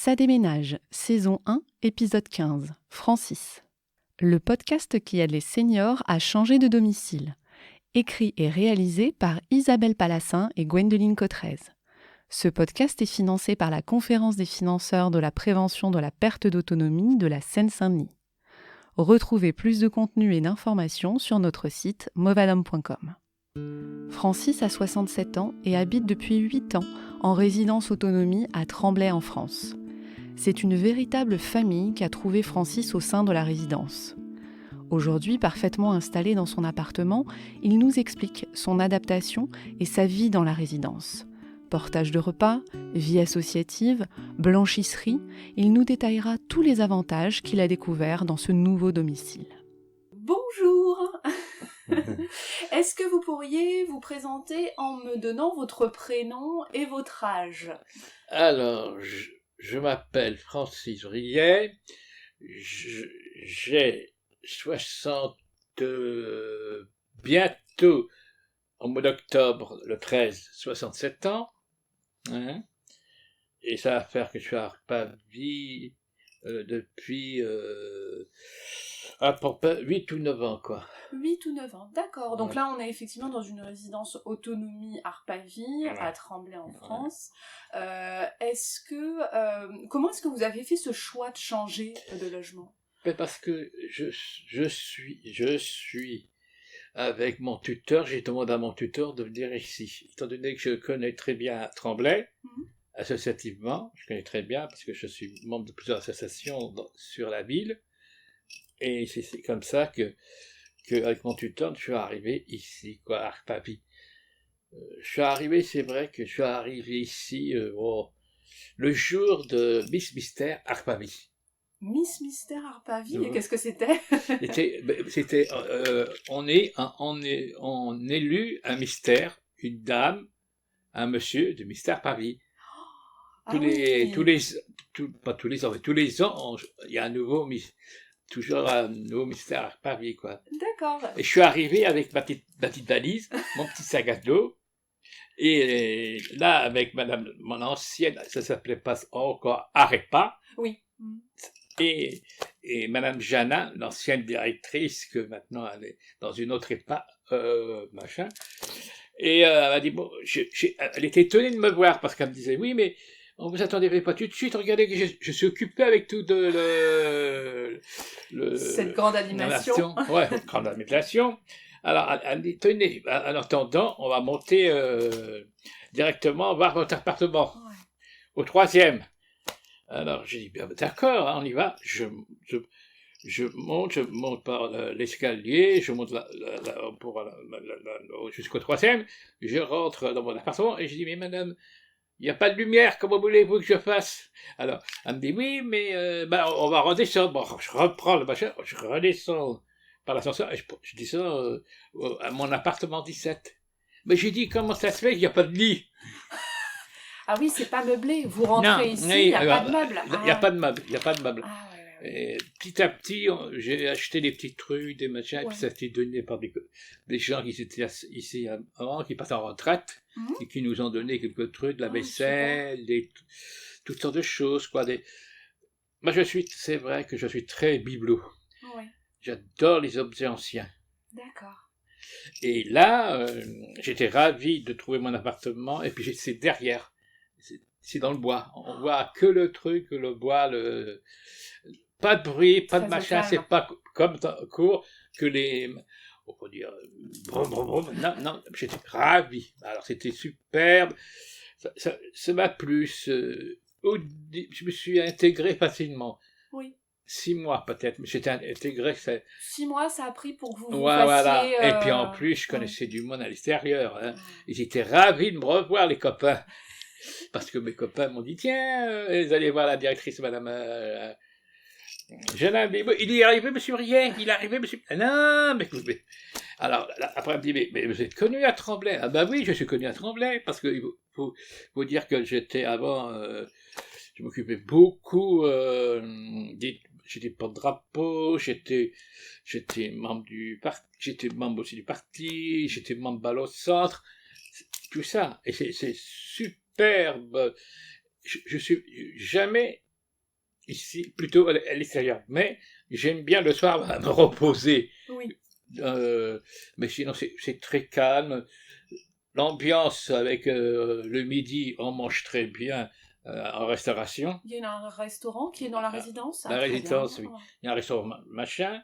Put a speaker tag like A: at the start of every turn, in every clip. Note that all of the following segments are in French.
A: Ça déménage, saison 1, épisode 15, Francis. Le podcast qui aide les seniors à changer de domicile. Écrit et réalisé par Isabelle Palassin et Gwendoline Cotrez. Ce podcast est financé par la Conférence des financeurs de la prévention de la perte d'autonomie de la Seine-Saint-Denis. Retrouvez plus de contenu et d'informations sur notre site movadhomme.com. Francis a 67 ans et habite depuis 8 ans en résidence autonomie à Tremblay en France. C'est une véritable famille qu'a trouvé Francis au sein de la résidence. Aujourd'hui parfaitement installé dans son appartement, il nous explique son adaptation et sa vie dans la résidence. Portage de repas, vie associative, blanchisserie, il nous détaillera tous les avantages qu'il a découverts dans ce nouveau domicile. Bonjour. Est-ce que vous pourriez vous présenter en me donnant votre prénom et votre âge ?
B: Alors, je m'appelle Francis Riet, j'ai 60, bientôt, au mois d'octobre, le 13, 67 ans, hein, et ça va faire que je suis à Arpavie depuis 8 ou 9 ans, quoi.
A: 8 ou 9 ans, d'accord. Donc là, on est effectivement dans une résidence autonomie Arpavie, à Tremblay en France. Comment est-ce que vous avez fait ce choix de changer de logement ?
B: Parce que je suis avec mon tuteur, j'ai demandé à mon tuteur de venir ici. Étant donné que je connais très bien Tremblay, associativement, je connais très bien parce que je suis membre de plusieurs associations sur la ville, et c'est comme ça que avec mon tuteur, je suis arrivé ici, quoi, à Arpavie. C'est vrai que je suis arrivé ici le jour de Miss Mystère Arpavie.
A: Miss Mystère Arpavie, et qu'est-ce que c'était ?
B: On élut un mystère, une dame, un monsieur de Mystère Arpavie. Tous les ans, il y a toujours un nouveau mystère Arpavie, quoi.
A: D'accord.
B: Et je suis arrivé avec ma petite valise, mon petit sac à dos, et là, avec mon ancienne, ça s'appelait pas encore Arepa.
A: Oui.
B: Et Madame Jana, l'ancienne directrice, que maintenant elle est dans une autre EHPAD, machin, et elle m'a dit, bon, elle était étonnée de me voir, parce qu'elle me disait, oui, mais on vous attendait pas tout de suite, regardez que je suis occupé avec tout
A: cette grande animation.
B: Ouais, grande animation. Alors, elle me dit, tenez, en attendant, on va monter directement voir votre appartement, au 3e. Alors, j'ai dit, bien, d'accord, hein, on y va. Je monte par l'escalier, je monte jusqu'au 3e, je rentre dans mon appartement, et je dis, mais madame, il n'y a pas de lumière, comment voulez-vous que je fasse ? Alors, elle me dit, oui, mais on va redescendre. Bon, je reprends le machin, je redescends par l'ascenseur, et je descends à mon appartement 17. Mais j'ai dit, comment ça se fait qu'il n'y a pas de lit ?
A: Ah oui, c'est pas meublé. Vous rentrez ici, il n'y a pas de meuble.
B: Il n'y a pas de meuble,
A: Ah, ouais.
B: Et petit à petit, j'ai acheté des petits trucs, des machins, et puis ça a été donné par des gens qui étaient ici avant, qui passent en retraite, et qui nous ont donné quelques trucs, de la vaisselle, toutes sortes de choses, quoi. Moi, c'est vrai que je suis très bibelot.
A: Oui.
B: J'adore les objets anciens.
A: D'accord.
B: Et là, j'étais ravi de trouver mon appartement, et puis c'est derrière. C'est dans le bois. On voit que le truc, le bois, pas de bruit, pas de machin, c'est pas comme dans le cours que on peut dire, non, j'étais ravi. Alors c'était superbe, ça m'a plu, je me suis intégré facilement.
A: Oui.
B: 6 mois peut-être, mais j'étais intégré.
A: 6 mois, ça a pris pour que vous fassiez...
B: Voilà. Et puis en plus, je connaissais du monde à l'extérieur. Hein. Et j'étais ravi de me revoir, les copains. Parce que mes copains m'ont dit, tiens, vous allez voir la directrice, madame... il est arrivé, monsieur Riet, il est arrivé, monsieur... Non, mais... Alors, après, elle me dit, mais vous êtes connu à Tremblay ? Ah ben oui, je suis connu à Tremblay, parce qu'il faut dire que j'étais avant... je m'occupais beaucoup... j'étais porte-drapeau, j'étais membre aussi du parti, j'étais membre balle au centre, tout ça. Et c'est superbe. Je suis jamais ici, plutôt à l'extérieur. Mais j'aime bien le soir me reposer.
A: Oui.
B: Mais sinon, c'est très calme. L'ambiance avec le midi, on mange très bien en restauration.
A: Il y a un restaurant qui est dans la résidence.
B: La
A: très
B: résidence,
A: bien.
B: oui. Il y a un restaurant machin.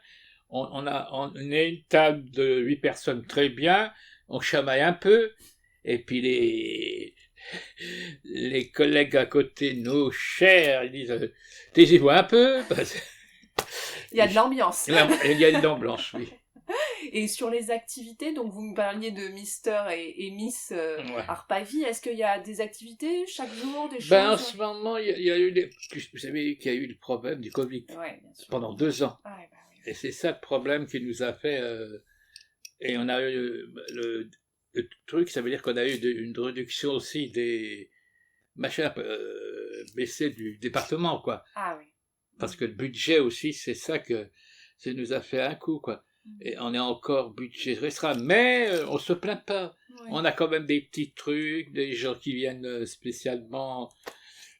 B: On est une table de 8 personnes très bien. On chamaille un peu. Et puis les collègues à côté, nos chers, ils disent taisez-vous un peu.
A: Il y a de l'ambiance.
B: Il y a de l'ambiance, oui.
A: Et sur les activités, donc vous me parliez de Mister et Miss
B: Ouais.
A: Arpavie, est-ce qu'il y a des activités chaque jour, des choses
B: En ce moment, il y a eu vous savez qu'il y a eu le problème du Covid
A: bien sûr.
B: pendant 2 ans.
A: Oui.
B: Et c'est ça le problème qui nous a fait. Et on a eu le truc, ça veut dire qu'on a eu une réduction aussi des machins baissés du département, quoi.
A: Ah oui.
B: Parce que le budget aussi, c'est ça que ça nous a fait un coup, quoi. Et on est encore budget restreint, mais on se plaint pas. Oui. On a quand même des petits trucs, des gens qui viennent spécialement,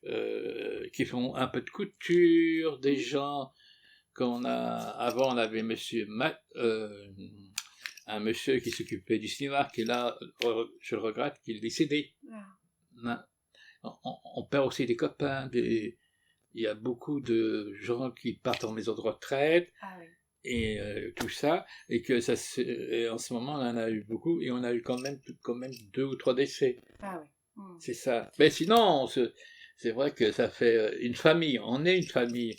B: qui font un peu de couture, des gens avant on avait un monsieur qui s'occupait du cinéma, qui est là, je le regrette, qui est décédé. Ah. On perd aussi des copains, il y a beaucoup de gens qui partent en maison de retraite. Ah oui. Et tout ça, et que et en ce moment on en a eu beaucoup, et on a eu quand même 2 ou 3 décès. Ah oui. C'est ça. Mais sinon, c'est vrai que ça fait une famille, on est une famille.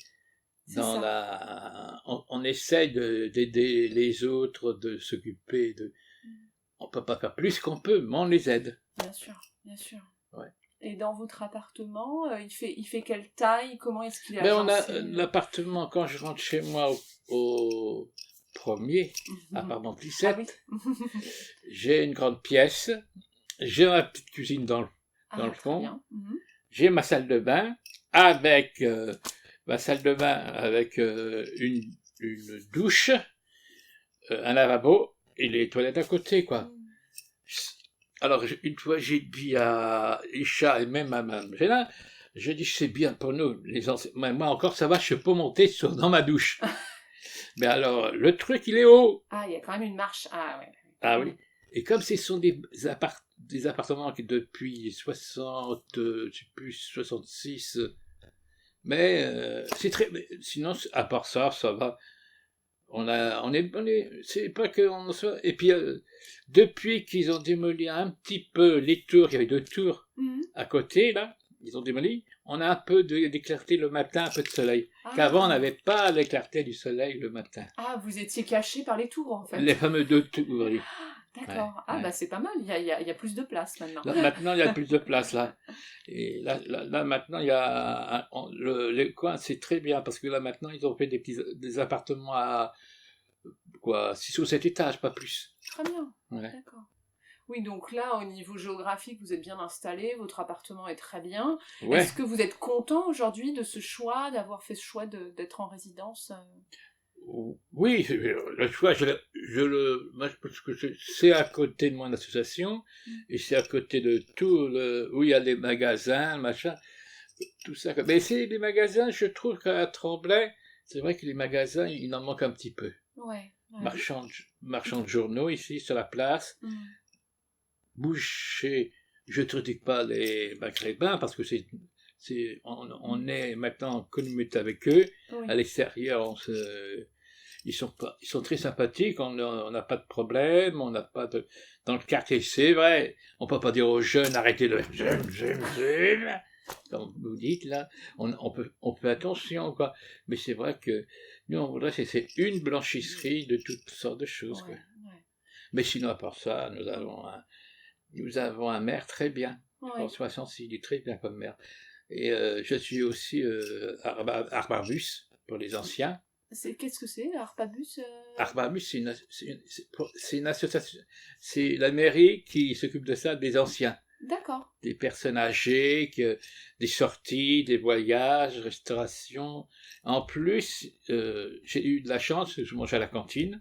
B: On essaye d'aider les autres, de s'occuper on peut pas faire plus qu'on peut, mais on les aide.
A: Bien sûr.
B: Ouais.
A: Et dans votre appartement, il fait quelle taille? Comment est-ce qu'il est agencé?
B: L'appartement, quand je rentre chez moi au premier, appartement 17, ah oui. J'ai une grande pièce, j'ai ma petite cuisine dans le fond, j'ai ma salle de bain avec une douche, un lavabo et les toilettes à côté, quoi. Alors, une fois, j'ai dit à Isha et même à Mme Génin, j'ai dit, c'est bien pour nous, les anciens. Moi encore, ça va, je peux monter dans ma douche. Mais alors, le truc, il est haut.
A: Ah, il y a quand même une marche. Ah, ouais.
B: Ah oui. Et comme ce sont des appartements qui, depuis 66, mais c'est très. Sinon, à part ça, ça va. C'est pas que on soit. Et puis depuis qu'ils ont démoli un petit peu les tours, il y avait 2 tours à côté là, ils ont démoli. On a un peu d'éclairté le matin, un peu de soleil. Qu'avant on n'avait pas l'éclairté du soleil le matin. Ah, vous étiez caché par les tours en fait. Les fameux 2 tours. Oui.
A: D'accord. Ouais, bah c'est pas mal. Il y a plus de place maintenant.
B: Là, maintenant il y a plus de place là. Et là maintenant il y a les coins, c'est très bien parce que là maintenant ils ont fait des appartements à 6 ou 7 étages, pas plus.
A: Très bien. Ouais. D'accord. Oui, donc là, au niveau géographique, vous êtes bien installé, votre appartement est très bien. Ouais. Est-ce que vous êtes content aujourd'hui de ce choix, d'avoir fait ce choix d'être en résidence?
B: Oui, le choix, parce que c'est à côté de mon association, et c'est à côté de où il y a des magasins, machin, tout ça. Mais c'est les magasins, je trouve qu'à Tremblay, c'est vrai que les magasins, il en manque un petit peu. Ouais. Marchand de journaux ici, sur la place. Boucher, je ne critique pas les maghrébins, parce que on est maintenant en communauté avec eux. Oui. À l'extérieur, ils sont très sympathiques, on n'a pas de problème, on n'a pas de... Dans le quartier, c'est vrai, on ne peut pas dire aux jeunes, arrêtez de... J'aime. Comme vous dites, là, on fait attention, quoi. Mais c'est vrai que nous, on voudrait, c'est une blanchisserie de toutes sortes de choses, quoi. Ouais. Mais sinon, à part ça, nous avons un maire très bien. François Sancy, il est très bien comme maire. Et je suis aussi Arbarbus, pour les anciens.
A: Qu'est-ce que c'est, Arbarbus
B: Arbarbus, c'est une association. C'est la mairie qui s'occupe de ça, des anciens.
A: D'accord.
B: Des personnes âgées, des sorties, des voyages, restauration. En plus, j'ai eu de la chance, je mange à la cantine,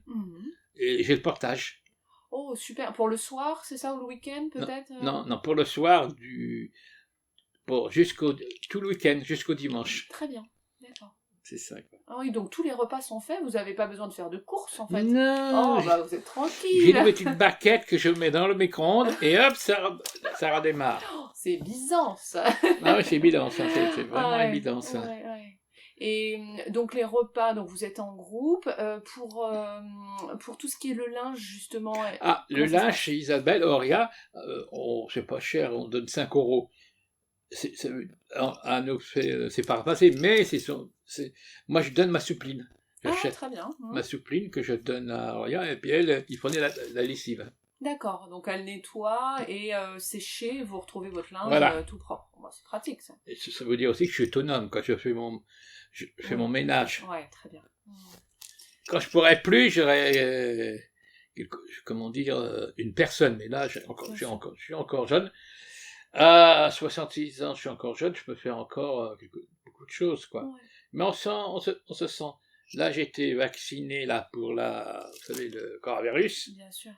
B: et j'ai le portage.
A: Oh, super. Pour le soir, c'est ça, ou le week-end, peut-être?
B: Non, pour le soir, tout le week-end, jusqu'au dimanche.
A: Très bien, d'accord.
B: c'est ça, quoi.
A: Ah oui, donc tous les repas sont faits, vous n'avez pas besoin de faire de courses en fait.
B: Non,
A: Oh, bah vous êtes
B: j'ai
A: tranquille.
B: une petite baquette que je mets dans le micro-ondes et hop, ça redémarre.
A: Oh, c'est bizarre ça.
B: Ah oui, c'est évident, ça, c'est vraiment
A: Ouais,
B: évident, ça.
A: ouais. Et donc les repas, donc vous êtes en groupe pour tout ce qui est le linge justement.
B: Ah, le
A: comment ça se
B: linge
A: passe
B: chez Isabelle Auria, c'est pas cher, on donne 5 euros. À nous, c'est pas repassé, mais moi je donne ma soupline.
A: Ah,
B: J'achète
A: très bien.
B: ma soupline que je donne à Auria, et puis elle, il prenait la lessive.
A: D'accord, donc elle nettoie et sécher, vous retrouvez votre linge
B: Voilà.
A: tout propre. Bon, c'est pratique ça.
B: Et ça veut dire aussi que je suis autonome quand je fais mon ménage.
A: Ouais, très bien.
B: Quand je pourrais plus, j'aurais, comment dire, une personne. Mais là, je suis encore jeune. À 66 ans, je suis encore jeune, je peux faire encore beaucoup de choses, quoi.
A: Ouais.
B: Mais on se sent. Là, j'ai été vacciné là, pour vous savez, le coronavirus.
A: Bien sûr.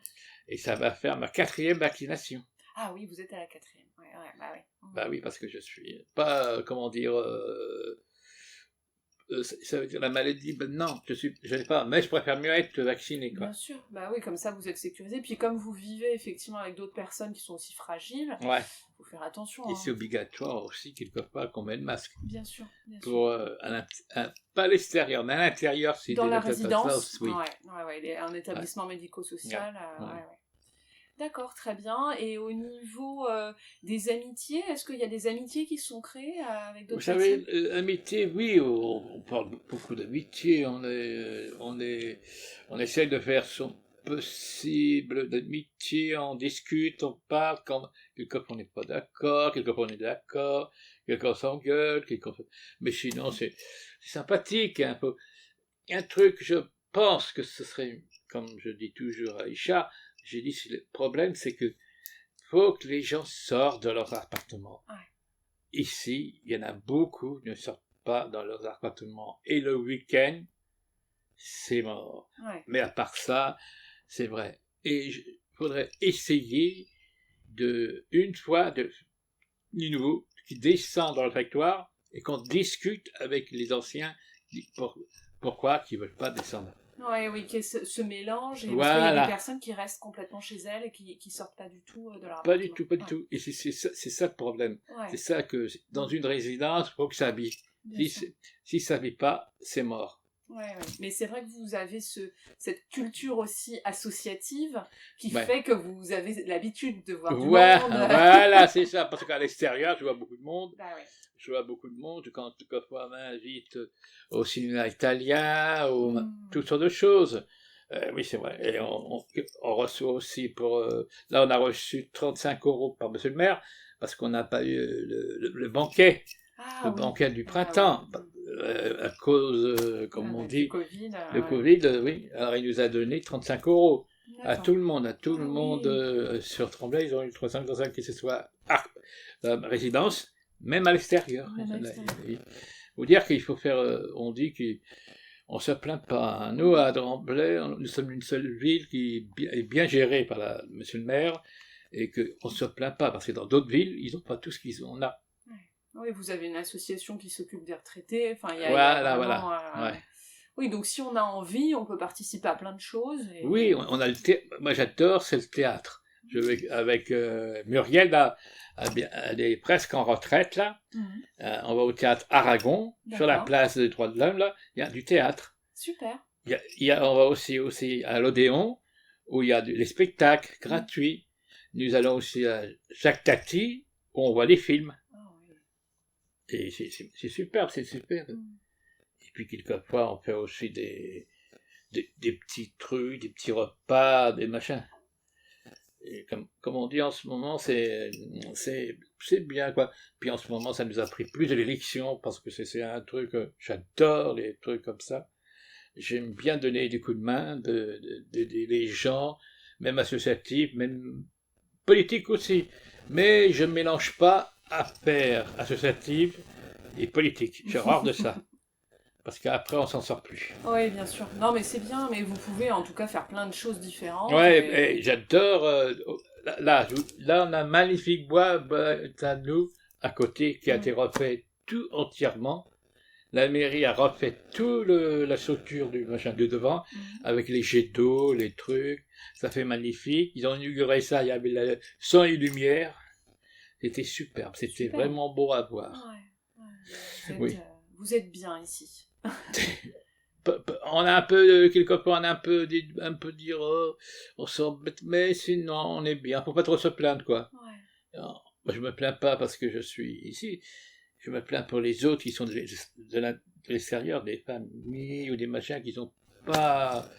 B: Et ça va faire ma 4e vaccination.
A: Ah oui, vous êtes à la 4e. Ouais, bah oui.
B: Bah oui, parce que je suis pas, comment dire, ça veut dire la maladie, ben non, je n'ai pas, mais je préfère mieux être vacciné, quoi.
A: Bien sûr, bah oui, comme ça vous êtes sécurisé. Puis comme vous vivez effectivement avec d'autres personnes qui sont aussi fragiles,
B: Ouais.
A: faut faire attention.
B: Et c'est obligatoire aussi, quelque part, qu'on met le masque.
A: Bien sûr.
B: Pour, pas à l'extérieur, mais à l'intérieur, si
A: dans la résidence,
B: oui.
A: Ouais, un établissement médico-social. Ouais. D'accord, très bien. Et au niveau des amitiés, est-ce qu'il y a des amitiés qui sont créées avec d'autres personnes ?
B: Vous savez, amitié, oui, on parle beaucoup d'amitié, on essaie de faire son possible d'amitié, on discute, on parle, quelquefois on n'est pas d'accord, quelquefois on est d'accord, quelquefois on s'engueule, mais sinon c'est sympathique, un peu. Un truc, je pense que ce serait, comme je dis toujours à Isha, j'ai dit, le problème, c'est que faut que les gens sortent de leurs appartements. Ouais. Ici, il y en a beaucoup qui ne sortent pas dans leurs appartements. Et le week-end, c'est mort. Ouais. Mais à part ça, c'est vrai. Et il faudrait essayer une fois, nouveau, qui descend dans le réfectoire et qu'on discute avec les anciens pourquoi ils ne veulent pas descendre.
A: Oui, qu'il y ait ce mélange, et parce qu'il y a des personnes qui restent complètement chez elles et qui sortent pas du tout de leur appartement.
B: Pas du tout. Et c'est ça le problème. Ouais. C'est ça que, dans une résidence, il faut que ça vit. Si ça vit pas, c'est mort.
A: Ouais. Mais c'est vrai que vous avez cette culture aussi associative qui fait que vous avez l'habitude de voir du monde.
B: Voilà, c'est ça. Parce qu'à l'extérieur, je vois beaucoup de monde.
A: Bah, ouais.
B: Je vois beaucoup de monde quand quelquefois on m'invite au cinéma italien ou toutes sortes de choses. Oui, c'est vrai. Et on reçoit aussi là, on a reçu 35 € par monsieur le maire parce qu'on n'a pas eu le banquet. Banquet du printemps. À cause, comme on dit, le Covid, oui. Alors il nous a donné 35 €. À tout le monde, sur Tremblay, ils ont eu 35 que ce soit résidence. Même à l'extérieur. Il faut dire qu'il faut faire. On dit qu'on ne se plaint pas. Nous, à Tremblay, nous sommes une seule ville qui est bien gérée par monsieur le maire et qu'on ne se plaint pas parce que dans d'autres villes, ils n'ont pas tout ce qu'ils ont là.
A: Oui, vous avez une association qui s'occupe des retraités. Enfin,
B: voilà.
A: Oui, donc si on a envie, on peut participer à plein de choses.
B: Oui, on a moi j'adore, c'est le théâtre. Je vais avec Muriel, là, elle est presque en retraite, là. On va au théâtre Aragon, sur la place des Droits de l'Homme, là. Il y a du théâtre.
A: Super.
B: On va aussi à l'Odéon, où il y a les spectacles gratuits. Nous allons aussi à Jacques Tati, où on voit des films. Et c'est superbe, c'est super. Et puis, quelquefois, on fait aussi des petits trucs, des petits repas, des machins. Et comme on dit en ce moment, c'est bien, quoi. Puis en ce moment, ça nous a pris plus de l'élection, parce que c'est un truc, j'adore les trucs comme ça. J'aime bien donner des coups de main, d'aider les gens, même associatifs, même politiques aussi. Mais je ne mélange pas affaires associatives et politiques. J'ai horreur de ça. Parce qu'après, on s'en sort plus.
A: Oui, bien sûr. Non, mais c'est bien, mais vous pouvez en tout cas faire plein de choses différentes.
B: Ouais, et j'adore. Là, on a un magnifique bois à nous, à côté, qui a été refait tout entièrement. La mairie a refait toute la structure du machin de devant, avec les jets d'eau, les trucs. Ça fait magnifique. Ils ont inauguré ça, il y avait son et lumière. C'était superbe, c'était vraiment beau à voir.
C: Ouais. Vous êtes bien ici.
B: On a un peu, quelquefois, on a un peu dire, oh, on s'embête, mais sinon, on est bien. Faut pas trop se plaindre, quoi. Non, moi, je me plains pas parce que je suis ici. Je me plains pour les autres qui sont de l'extérieur, des familles ou des machins qui sont pas.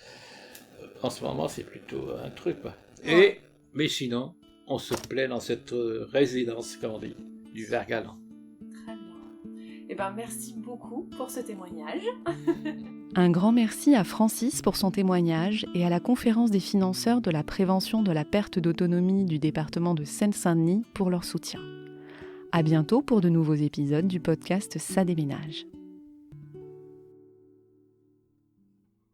B: En ce moment, c'est plutôt un truc, quoi. Mais sinon, on se plaît dans cette résidence, comme on dit, du Vert-Galant.
C: Très bien. Eh ben, merci beaucoup pour ce témoignage.
A: Un grand merci à Francis pour son témoignage et à la conférence des financeurs de la prévention de la perte d'autonomie du département de Seine-Saint-Denis pour leur soutien. À bientôt pour de nouveaux épisodes du podcast Ça déménage.